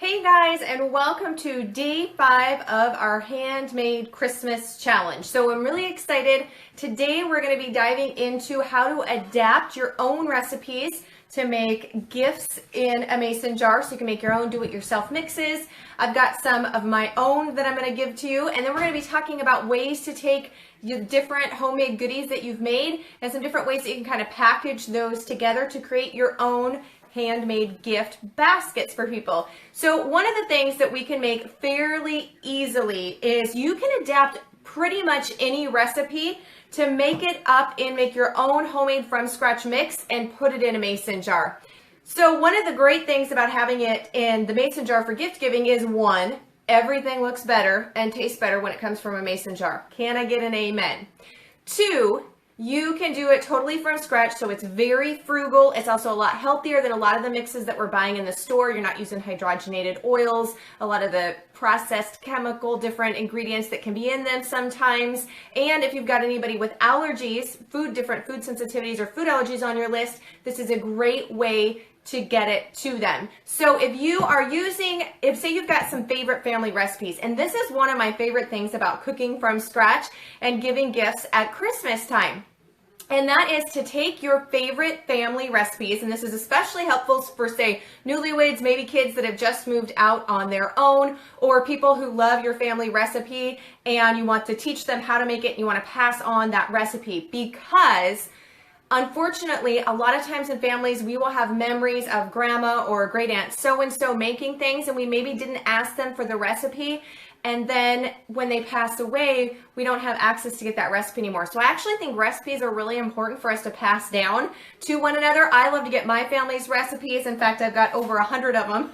Hey guys, and welcome to day 5 of our handmade Christmas challenge. So I'm really excited. Today we're going to be diving into how to adapt your own recipes to make gifts in a mason jar so you can make your own do-it-yourself mixes. I've got some of my own that I'm going to give to you, and then we're going to be talking about ways to take your different homemade goodies that you've made and some different ways that you can kind of package those together to create your own handmade gift baskets for people. So one of the things that we can make fairly easily is you can adapt pretty much any recipe to make it up and make your own homemade from scratch mix and put it in a mason jar. So one of the great things about having it in the mason jar for gift giving is, one, everything looks better and tastes better when it comes from a mason jar. Can I get an amen? 2, you can do it totally from scratch, so it's very frugal. It's also a lot healthier than a lot of the mixes that we're buying in the store. You're not using hydrogenated oils, a lot of the processed chemical, different ingredients that can be in them sometimes. And if you've got anybody with allergies, different food sensitivities or food allergies on your list, this is a great way to get it to them. So if you are say you've got some favorite family recipes, and this is one of my favorite things about cooking from scratch and giving gifts at Christmas time. And that is to take your favorite family recipes, and this is especially helpful for, say, newlyweds, maybe kids that have just moved out on their own, or people who love your family recipe and you want to teach them how to make it and you want to pass on that recipe. Because unfortunately, a lot of times in families, we will have memories of grandma or great aunt so-and-so making things, and we maybe didn't ask them for the recipe. And then when they pass away, we don't have access to get that recipe anymore. So I actually think recipes are really important for us to pass down to one another. I love to get my family's recipes. In fact, I've got over 100 of them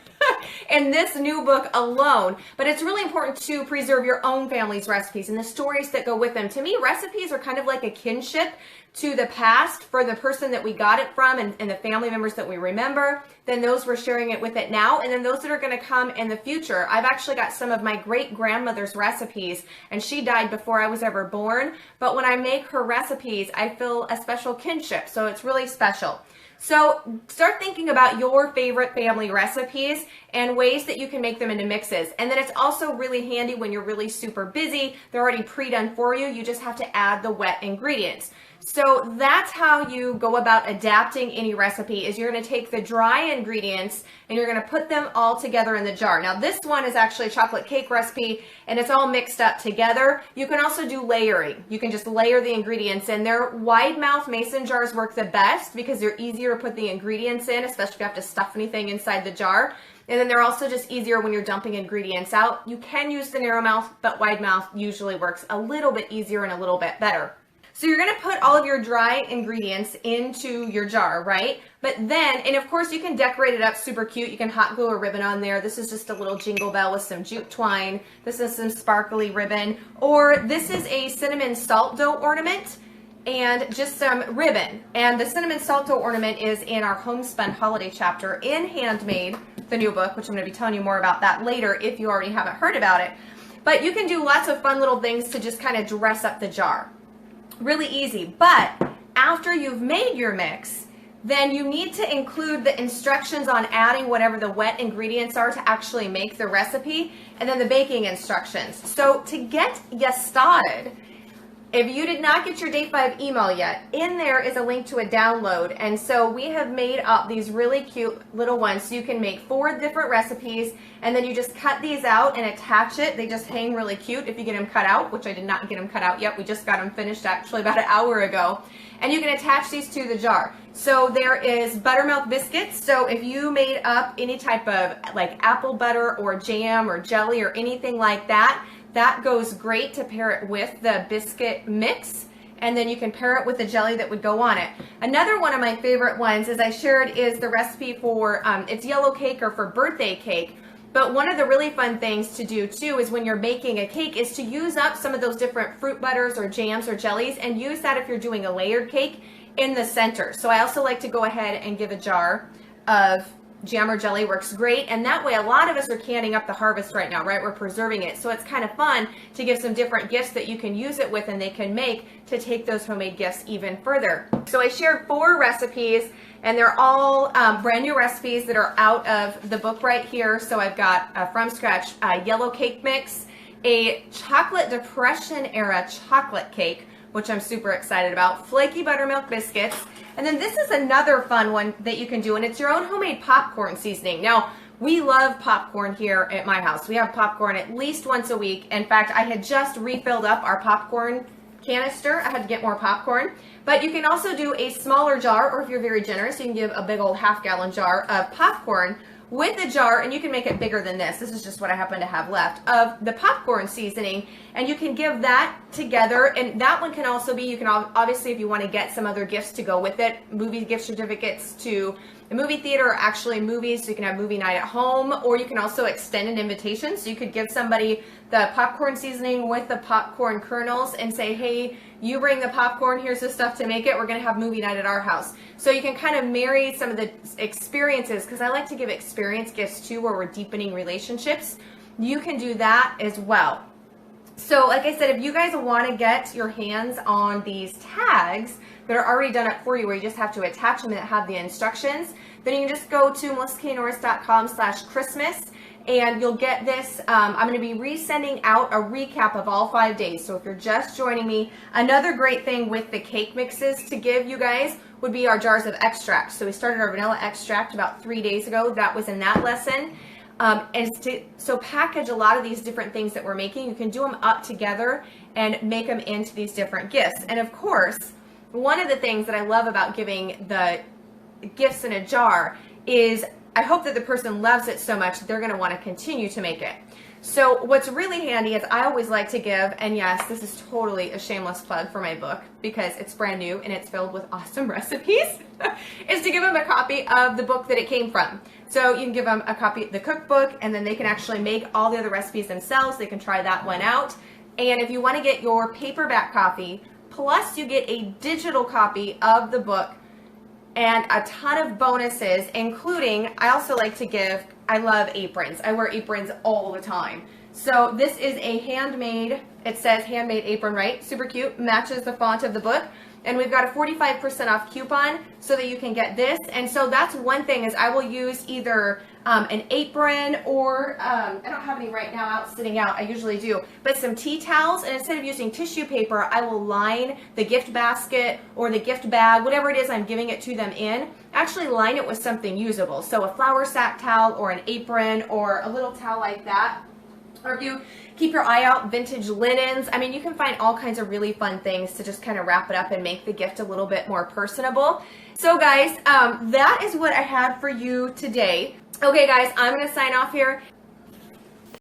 in this new book alone. But it's really important to preserve your own family's recipes and the stories that go with them. To me, recipes are kind of like a kinship to the past for the person that we got it from and the family members that we remember, then those we're sharing it with it now, and then those that are going to come in the future. I've actually got some of my great-grandmother's recipes, and she died before I was ever born, but when I make her recipes, I feel a special kinship, so it's really special. So start thinking about your favorite family recipes and ways that you can make them into mixes. And then it's also really handy when you're really super busy. They're already pre-done for you. You just have to add the wet ingredients. So that's how you go about adapting any recipe, is you're going to take the dry ingredients and you're going to put them all together in the jar. Now this one is actually a chocolate cake recipe and it's all mixed up together. You can also do layering. You can just layer the ingredients in there. Wide mouth mason jars work the best because they're easier to put the ingredients in, especially if you have to stuff anything inside the jar. And then they're also just easier when you're dumping ingredients out. You can use the narrow mouth, but wide mouth usually works a little bit easier and a little bit better. So you're going to put all of your dry ingredients into your jar, right? But then, and of course you can decorate it up super cute. You can hot glue a ribbon on there. This is just a little jingle bell with some jute twine. This is some sparkly ribbon. Or this is a cinnamon salt dough ornament and just some ribbon. And the cinnamon salt dough ornament is in our Homespun Holiday chapter in Handmade, the new book, which I'm going to be telling you more about that later if you already haven't heard about it. But you can do lots of fun little things to just kind of dress up the jar. Really easy. But after you've made your mix, then you need to include the instructions on adding whatever the wet ingredients are to actually make the recipe, and then the baking instructions. So to get you started, if you did not get your day 5 email yet, in there is a link to a download. And so we have made up these really cute little ones. So you can make 4 different recipes, and then you just cut these out and attach it. They just hang really cute if you get them cut out, which I did not get them cut out yet. We just got them finished actually about an hour ago. And you can attach these to the jar. So there is buttermilk biscuits. So if you made up any type of like apple butter or jam or jelly or anything like that, that goes great to pair it with the biscuit mix, and then you can pair it with the jelly that would go on it. Another one of my favorite ones, as I shared, is the recipe for, it's yellow cake or for birthday cake. But one of the really fun things to do too is when you're making a cake is to use up some of those different fruit butters or jams or jellies and use that if you're doing a layered cake in the center. So I also like to go ahead and give a jar of jam or jelly works great. And that way, a lot of us are canning up the harvest right now, right? We're preserving it. So it's kind of fun to give some different gifts that you can use it with and they can make to take those homemade gifts even further. So I shared 4 recipes, and they're all brand new recipes that are out of the book right here. So I've got a from scratch yellow cake mix, a chocolate depression era chocolate cake, which I'm super excited about, flaky buttermilk biscuits, and then this is another fun one that you can do, and it's your own homemade popcorn seasoning. Now, we love popcorn here at my house. We have popcorn at least once a week. In fact, I had just refilled up our popcorn canister. I had to get more popcorn. But you can also do a smaller jar, or if you're very generous, you can give a big old half-gallon jar of popcorn with a jar, and you can make it bigger than this. This is just what I happen to have left of the popcorn seasoning, and you can give that together. And that one can also be, you can obviously, if you want to get some other gifts to go with it, movie gift certificates to the movie theater, or actually movies, so you can have movie night at home, or you can also extend an invitation. So you could give somebody the popcorn seasoning with the popcorn kernels and say, hey, you bring the popcorn, here's the stuff to make it, we're gonna have movie night at our house. So you can kind of marry some of the experiences, because I like to give experience gifts too, where we're deepening relationships. You can do that as well. So like I said, if you guys want to get your hands on these tags that are already done up for you, where you just have to attach them and have the instructions, then you can just go to melissaknorris.com/Christmas, and you'll get this. I'm going to be resending out a recap of all 5 days. So if you're just joining me, another great thing with the cake mixes to give you guys would be our jars of extract. So we started our vanilla extract about 3 days ago. That was in that lesson. So package a lot of these different things that we're making. You can do them up together and make them into these different gifts. And of course, one of the things that I love about giving the gifts in a jar is I hope that the person loves it so much that they're going to want to continue to make it. So what's really handy is I always like to give, and yes, this is totally a shameless plug for my book because it's brand new and it's filled with awesome recipes, is to give them a copy of the book that it came from. So you can give them a copy of the cookbook, and then they can actually make all the other recipes themselves. They can try that one out. And if you want to get your paperback copy, plus you get a digital copy of the book and a ton of bonuses, including, I also like to give, I love aprons. I wear aprons all the time. So this is a handmade, it says handmade apron, right? Super cute, matches the font of the book. And we've got a 45% off coupon so that you can get this. And so that's one thing, is I will use either an apron, or I don't have any right now out sitting out, I usually do, but some tea towels, and instead of using tissue paper, I will line the gift basket or the gift bag, whatever it is I'm giving it to them in, actually line it with something usable. So a flour sack towel or an apron or a little towel like that. Or if you keep your eye out, vintage linens. I mean, you can find all kinds of really fun things to just kind of wrap it up and make the gift a little bit more personable. So guys, that is what I had for you today. Okay guys, I'm going to sign off here.